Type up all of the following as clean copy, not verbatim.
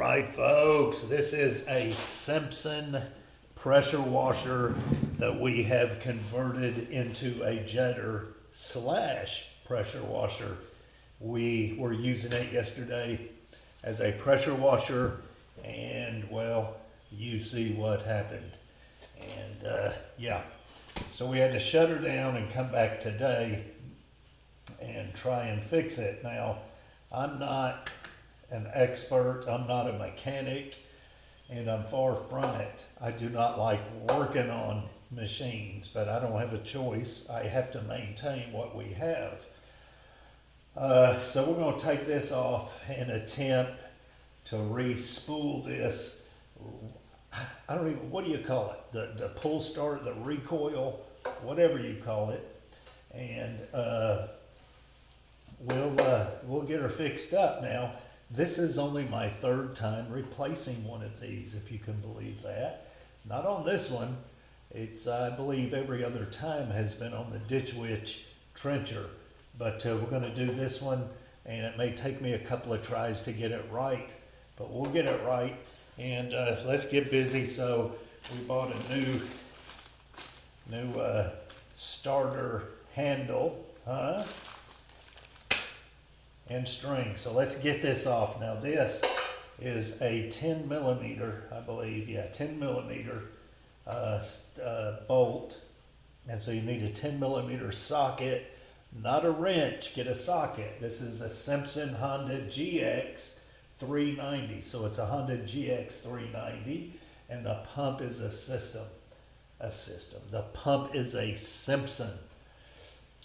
right, folks, this is a Simpson pressure washer that we have converted into a jetter slash pressure washer. We were using it yesterday as a pressure washer, and well, you see what happened. And yeah, so we had to shut her down and come back today and try and fix it. Now, I'm not an expert, I'm not a mechanic, and I'm far from it. I do not like working on machines, but I don't have a choice. I have to maintain what we have. So we're going to take this off and attempt to re-spool this. I don't even, what do you call it? The pull start, the recoil, whatever you call it. And we'll get her fixed up. Now, this is only my third time replacing one of these, if you can believe that. Not on this one. It's, I believe, every other time has been on the Ditch Witch trencher. But we're going to do this one, and it may take me a couple of tries to get it right. But we'll get it right, and let's get busy. So we bought a new starter handle, and string. So let's get this off. Now this is a 10 millimeter, I believe, yeah, 10 millimeter bolt. And so you need a 10 millimeter socket, not a wrench, get a socket. This is a Simpson Honda GX 390. So it's a Honda GX 390, and the pump is a system. The pump is a Simpson.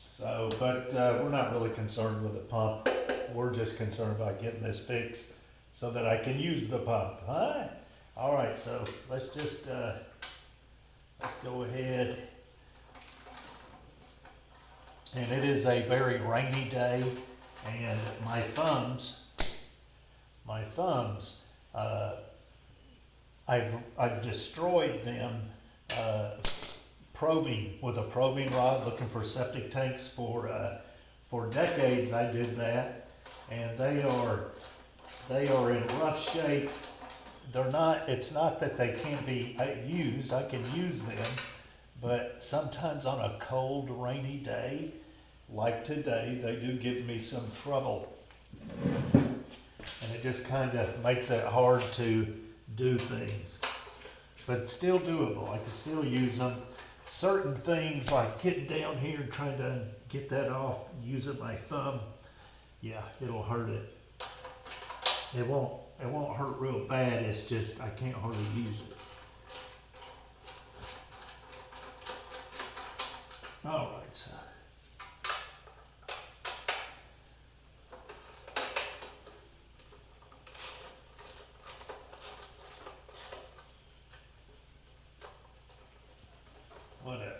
So, but we're not really concerned with the pump. We're just concerned about getting this fixed so that I can use the pump. All right, so let's just let's go ahead. And it is a very rainy day, and my thumbs, I've destroyed them probing with a probing rod, looking for septic tanks for decades. I did that. And they are in rough shape. They're not, it's not that they can't be used. I can use them, but sometimes on a cold, rainy day, like today, they do give me some trouble. And it just kind of makes it hard to do things. But it's still doable. I can still use them. Certain things like getting down here and trying to get that off using my thumb, yeah, it'll hurt it. It won't hurt real bad. It's just I can't hardly use it. All right, so whatever.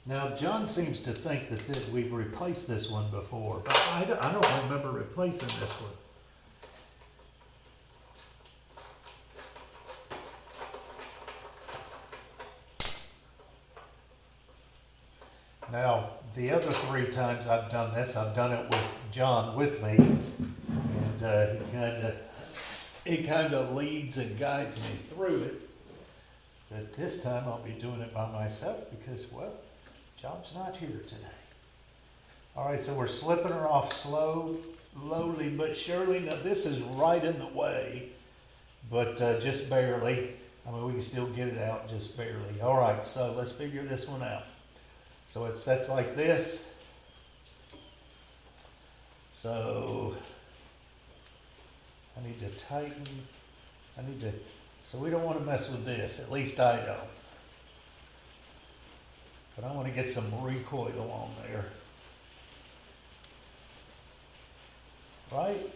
Now, John seems to think that we've replaced this one before, but I don't remember replacing this one. Now, the other 3 times I've done this, I've done it with John with me, and he kind of leads and guides me through it. But this time I'll be doing it by myself because, well, John's not here today. All right, so we're slipping her off slowly but surely. Now this is right in the way, but just barely. I mean, we can still get it out just barely. All right, so let's figure this one out. So it sets like this. So I need to tighten. So we don't want to mess with this. At least I don't. But I want to get some recoil on there. Right?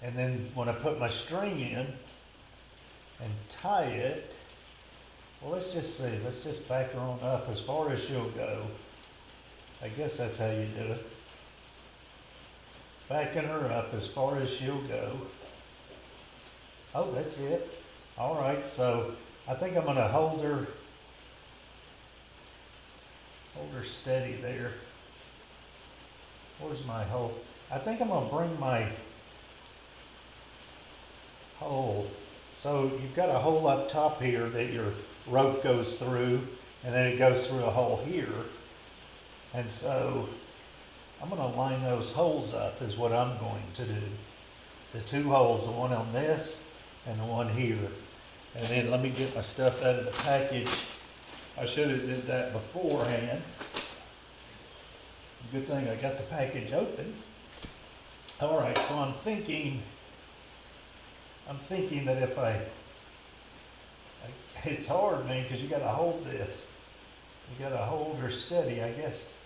And then when I put my string in and tie it, well, let's just see, let's just back her on up as far as she'll go. I guess that's how you do it. Backing her up as far as she'll go. Oh, that's it. All right, so I think I'm gonna hold her steady there. Where's my hole? I think I'm gonna bring my hole. So you've got a hole up top here that your rope goes through, and then it goes through a hole here. And so I'm gonna line those holes up is what I'm going to do. The two holes, the one on this and the one here. And then let me get my stuff out of the package. I should have did that beforehand. Good thing I got the package open. All right, so I'm thinking that if it's hard, man, because you got to hold this. You got to hold her steady. I guess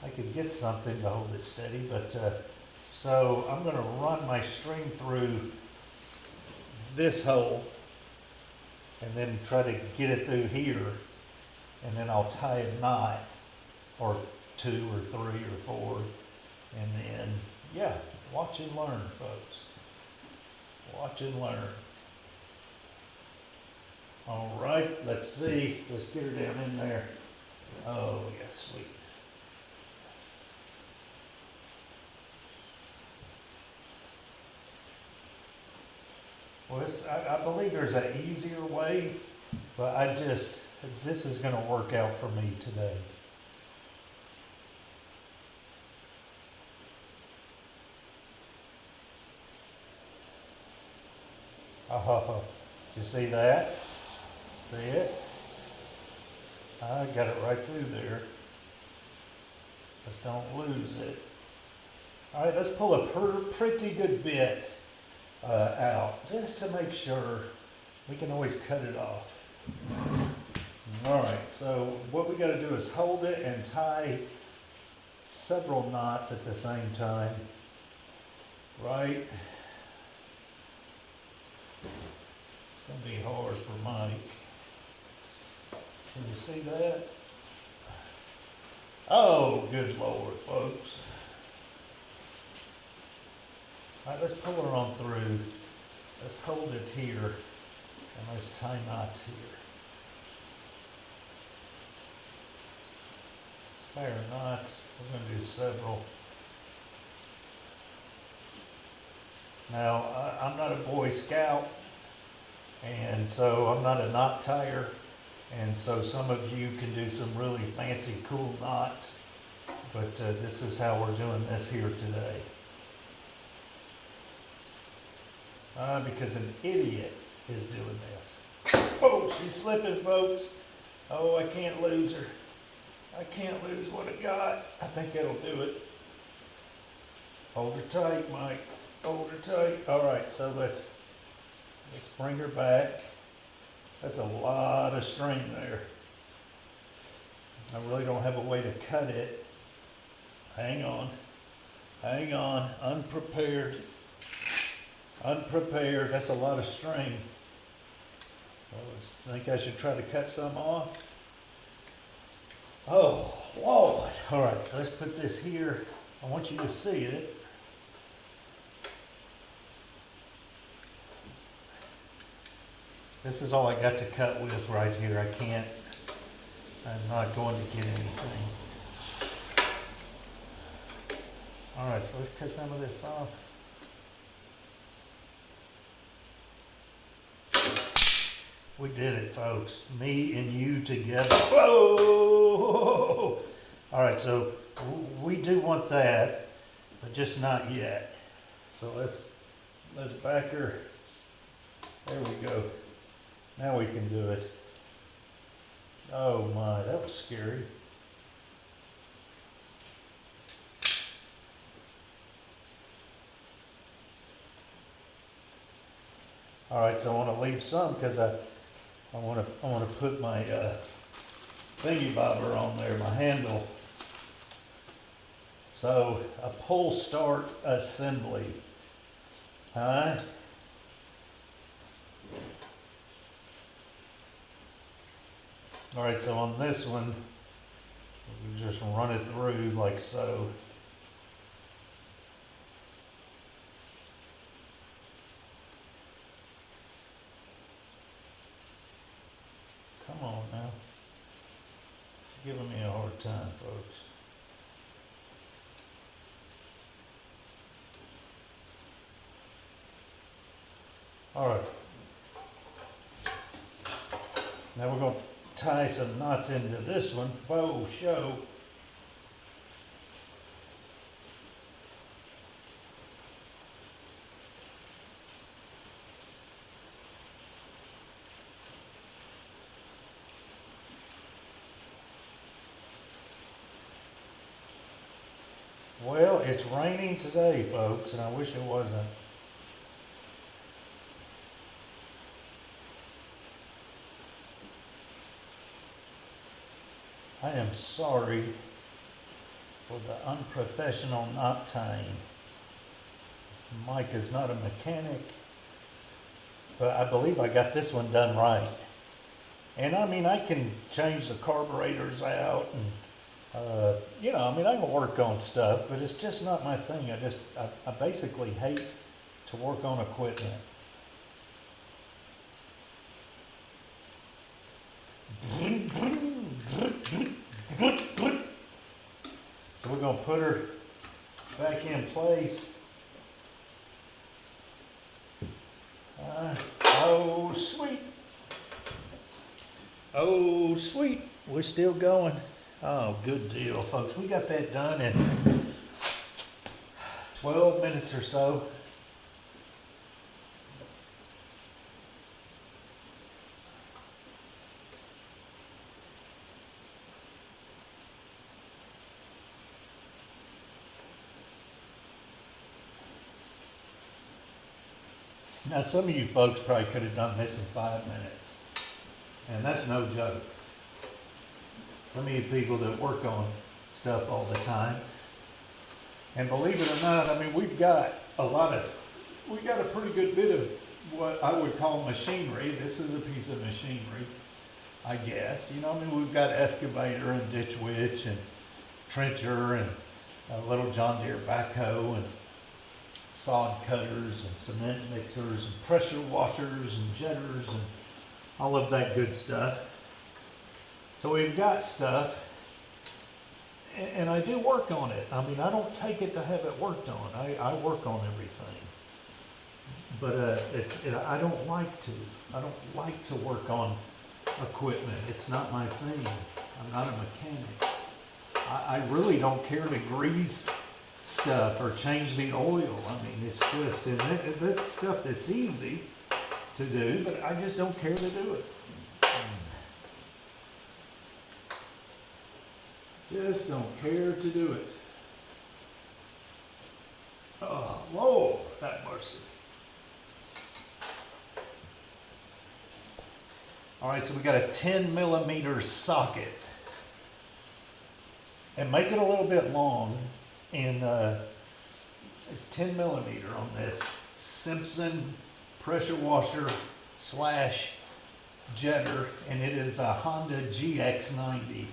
I could get something to hold it steady, but so I'm going to run my string through this hole and then try to get it through here, and then I'll tie a knot or 2 or 3 or 4, and then, yeah, watch and learn, folks. Watch and learn. All right, let's see. Let's get her down in there. Oh, yeah, sweet. Well, I believe there's an easier way, but this is going to work out for me today. Oh, you see that? See it? I got it right through there. Just don't lose it. All right, let's pull a pretty good bit out, just to make sure. We can always cut it off. All right, so what we got to do is hold it and tie several knots at the same time, right? It's going to be hard for Mike. Can you see that? Oh, good Lord, folks. All right, let's pull her on through. Let's hold it here, and let's tie knots here. Let's tie our knots. We're going to do several. Now, I'm not a Boy Scout, and so I'm not a knot tire, and so some of you can do some really fancy, cool knots, but this is how we're doing this here today. Because an idiot is doing this. Oh, she's slipping, folks. Oh, I can't lose her. I can't lose what I got. I think that'll do it. Hold her tight, Mike. Hold her tight. All right, so let's bring her back. That's a lot of string there. I really don't have a way to cut it. Hang on. Hang on. Unprepared. Unprepared. That's a lot of string. I think I should try to cut some off. Oh, Lord. All right, let's put this here. I want you to see it. This is all I got to cut with right here. I'm not going to get anything. All right, so let's cut some of this off. We did it, folks. Me and you together. Whoa! All right, so we do want that, but just not yet. So let's back her. There we go. Now we can do it. Oh my, that was scary. All right, so I want to leave some because I want to put my thingy bobber on there, my handle. So a pull start assembly. Huh? All right, so on this one, we just run it through like so. Come on now. You're giving me a hard time, folks. All right. Now we're going to tie some knots into this one, faux show. Well, it's raining today, folks, and I wish it wasn't. I am sorry for the unprofessional knot tying. Mike is not a mechanic, but I believe I got this one done right. And I mean, I can change the carburetors out and you know, I mean, I can work on stuff, but it's just not my thing. I basically hate to work on equipment. So we're going to put her back in place. Oh, sweet. Oh, sweet. We're still going. Oh, good deal, folks. We got that done in 12 minutes or so. Now, some of you folks probably could have done this in 5 minutes, and that's no joke. Some of you people that work on stuff all the time, and believe it or not, I mean, we've got a pretty good bit of what I would call machinery. This is a piece of machinery, I guess. You know, I mean, we've got excavator and ditch witch and trencher and a little John Deere backhoe and sod cutters and cement mixers and pressure washers and jetters and all of that good stuff. So we've got stuff, and I do work on it. I mean, I don't take it to have it worked on. I work on everything. But I don't like to. I don't like to work on equipment. It's not my thing. I'm not a mechanic. I really don't care to grease stuff or change the oil. I mean, it's just, and that's stuff that's easy to do, but I just don't care to do it. Just don't care to do it. Oh, Lord, have mercy. All right, so we got a 10 millimeter socket. And make it a little bit long. And it's 10 millimeter on this Simpson pressure washer slash jetter. And it is a Honda GX90.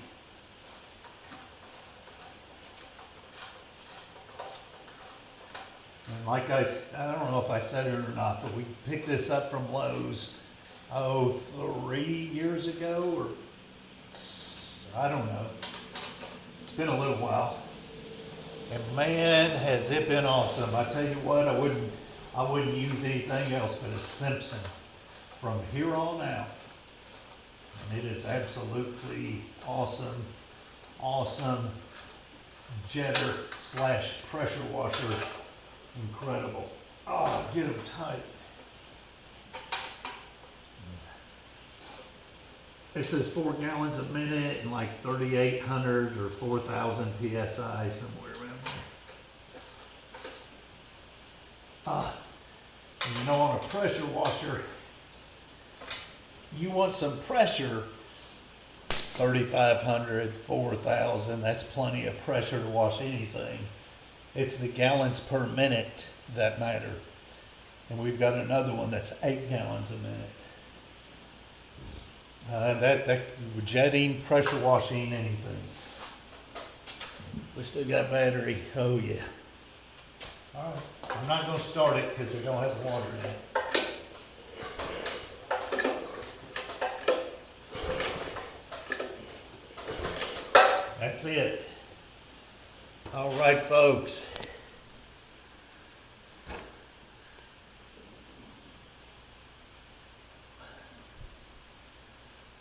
And like I don't know if I said it or not, but we picked this up from Lowe's, 3 years ago, or I don't know. It's been a little while. And man, has it been awesome. I tell you what, I wouldn't use anything else but a Simpson from here on out. And it is absolutely awesome, awesome jetter slash pressure washer. Incredible. Oh, get them tight. It says 4 gallons a minute and like 3,800 or 4,000 PSI somewhere around there. And you know, on a pressure washer, you want some pressure. 3,500, 4,000, that's plenty of pressure to wash anything. It's the gallons per minute that matter. And we've got another one that's 8 gallons a minute. That jetting, pressure washing, anything. We still got battery. Oh yeah. All right. I'm not gonna start it because it don't have water in it. That's it. All right, folks.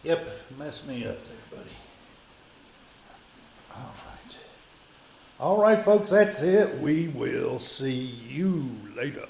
Yep, messed me up there, buddy. All right. All right, folks, that's it. We will see you later.